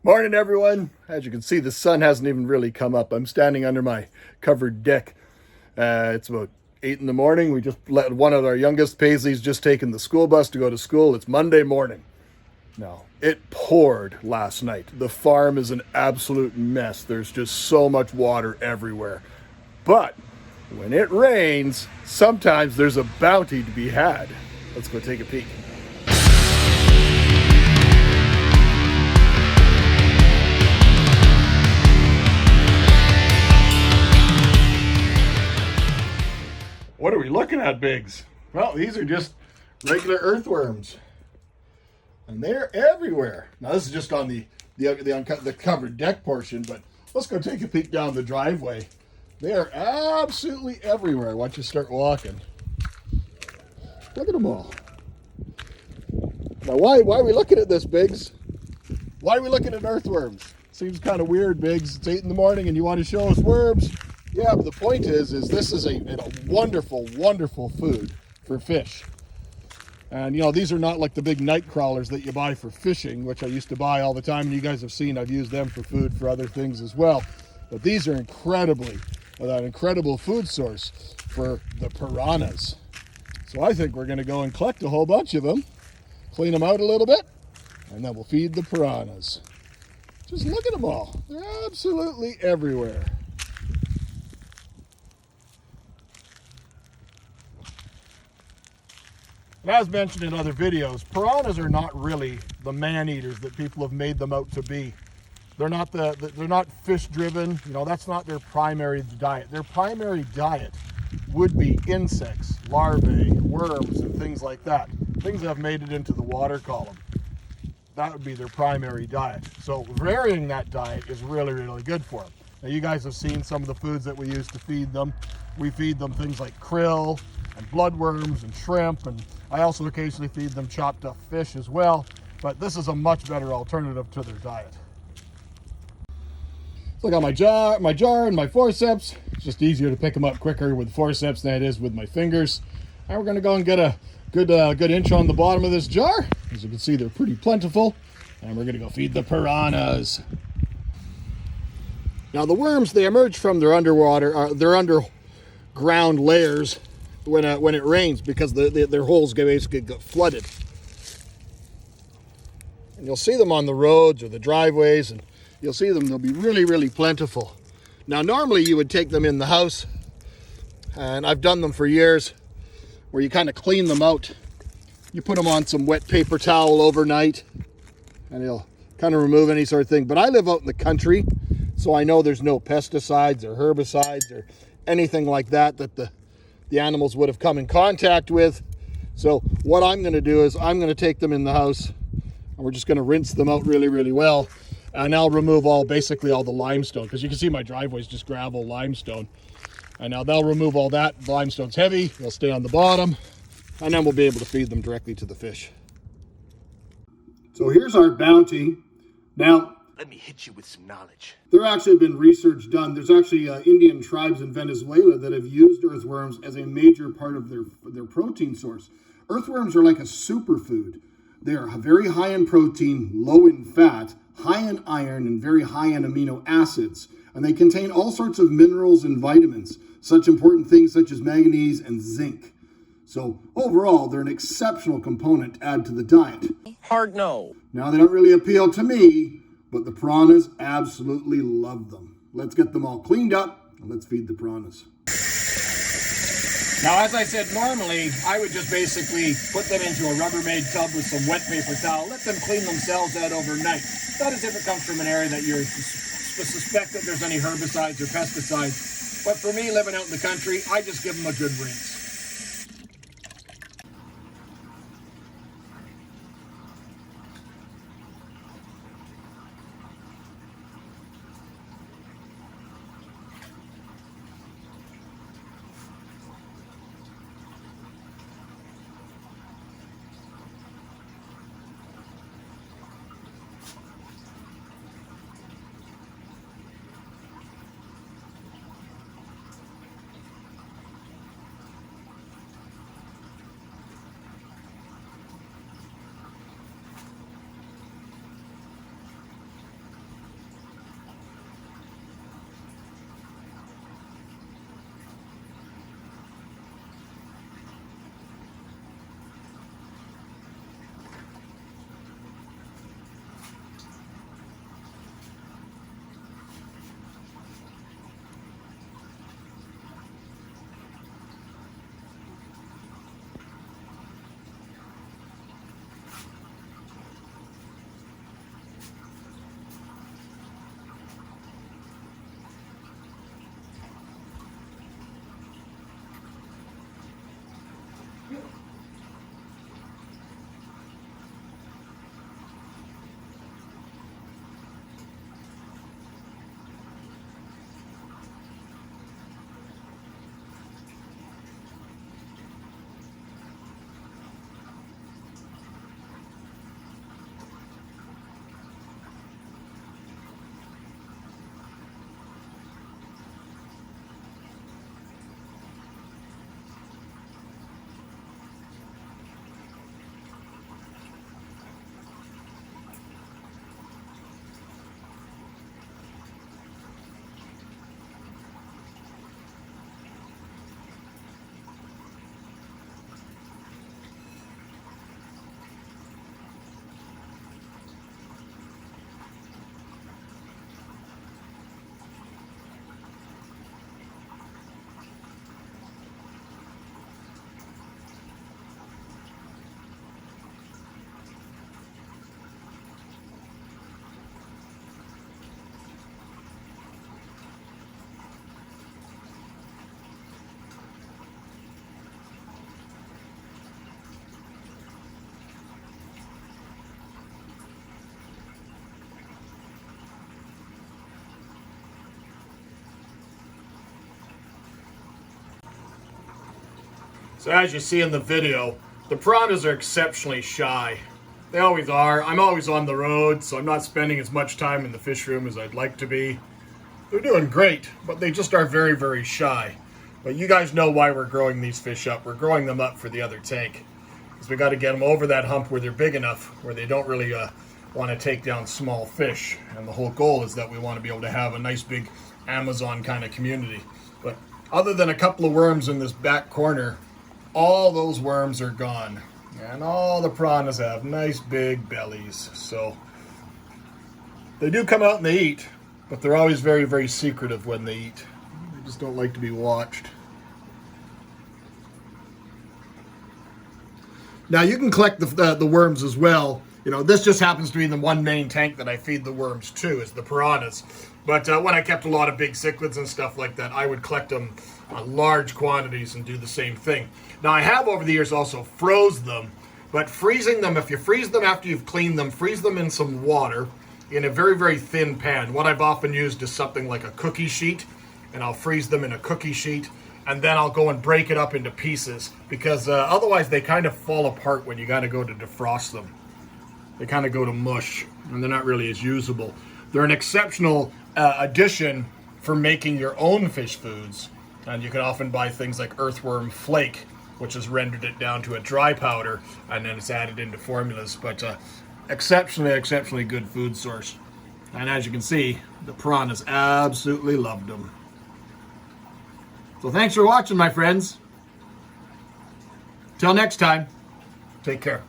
Morning, everyone. As you can see, the sun hasn't even really come up. I'm standing under my covered deck. It's about 8 in the morning. We just let one of our youngest Paisleys just taken the school bus to go to school. It's Monday morning. Now, it poured last night. The farm is an absolute mess. There's just so much water everywhere. But when it rains, sometimes there's a bounty to be had. Let's go take a peek. What are we looking at, Biggs? Well, these are just regular earthworms. And they're everywhere. Now, this is just on the covered deck portion, but let's go take a peek down the driveway. They are absolutely everywhere once you start walking. Look at them all. Now, why are we looking at this, Biggs? Why are we looking at earthworms? Seems kind of weird, Biggs. It's 8 in the morning and you want to show us worms? Yeah, but the point is this is a wonderful, wonderful food for fish. And, you know, these are not like the big night crawlers that you buy for fishing, which I used to buy all the time. And you guys have seen I've used them for food for other things as well. But these are an incredible food source for the piranhas. So I think we're going to go and collect a whole bunch of them, clean them out a little bit, and then we'll feed the piranhas. Just look at them all. They're absolutely everywhere. And as mentioned in other videos, piranhas are not really the man-eaters that people have made them out to be. They're not they're not fish-driven. You know, that's not their primary diet. Their primary diet would be insects, larvae, worms, and things like that. Things that have made it into the water column. That would be their primary diet. So varying that diet is really, really good for them. Now, you guys have seen some of the foods that we use to feed them. We feed them things like krill and bloodworms and shrimp, and I also occasionally feed them chopped up fish as well, but this is a much better alternative to their diet. Look at my jar and my forceps. It's just easier to pick them up quicker with forceps than it is with my fingers. Now we're going to go and get a good inch on the bottom of this jar. As you can see, they're pretty plentiful, and we're going to go feed the piranhas. Now the worms, they emerge from their underground layers when it rains, because their holes basically get flooded. And you'll see them on the roads or the driveways, and you'll see them. They'll be really, really plentiful. Now, normally you would take them in the house, and I've done them for years, where you kind of clean them out. You put them on some wet paper towel overnight, and it'll kind of remove any sort of thing. But I live out in the country, so I know there's no pesticides or herbicides or anything like that the animals would have come in contact with. So what I'm going to do is I'm going to take them in the house, and we're just going to rinse them out really, really well. And I'll remove basically all the limestone, because you can see my driveway is just gravel limestone. And now they'll remove all that. The limestone's heavy, they'll stay on the bottom, and then we'll be able to feed them directly to the fish. So here's our bounty. Now, let me hit you with some knowledge. There actually have been research done. There's actually Indian tribes in Venezuela that have used earthworms as a major part of their protein source. Earthworms are like a superfood. They are very high in protein, low in fat, high in iron, and very high in amino acids. And they contain all sorts of minerals and vitamins, such important things such as manganese and zinc. So overall, they're an exceptional component to add to the diet. Hard no. Now, they don't really appeal to me, but the piranhas absolutely love them. Let's get them all cleaned up, and let's feed the piranhas. Now, as I said, normally, I would just basically put them into a Rubbermaid tub with some wet paper towel, let them clean themselves out overnight. That is if it comes from an area that you suspect that there's any herbicides or pesticides. But for me, living out in the country, I just give them a good rinse. So as you see in the video, the piranhas are exceptionally shy. They always are. I'm always on the road, so I'm not spending as much time in the fish room as I'd like to be. They're doing great, but they just are very, very shy. But you guys know why we're growing these fish up. We're growing them up for the other tank. Because we got to get them over that hump where they're big enough, where they don't really want to take down small fish. And the whole goal is that we want to be able to have a nice big Amazon kind of community. But other than a couple of worms in this back corner, all those worms are gone. And all the piranhas have nice big bellies. So they do come out and they eat, but they're always very, very secretive when they eat. They just don't like to be watched. Now you can collect the worms as well. You know, this just happens to be the one main tank that I feed the worms to, is the piranhas. But when I kept a lot of big cichlids and stuff like that, I would collect them large quantities and do the same thing. Now I have over the years also froze them, but freezing them, if you freeze them after you've cleaned them, freeze them in some water in a very, very thin pan. What I've often used is something like a cookie sheet, and I'll freeze them in a cookie sheet, and then I'll go and break it up into pieces, because otherwise they kind of fall apart when you got to go to defrost them. They kind of go to mush, and they're not really as usable. They're an exceptional addition for making your own fish foods, and you can often buy things like earthworm flake, which has rendered it down to a dry powder, and then it's added into formulas. But exceptionally good food source. And as you can see, the piranhas absolutely loved them. So thanks for watching, my friends. Till next time, take care.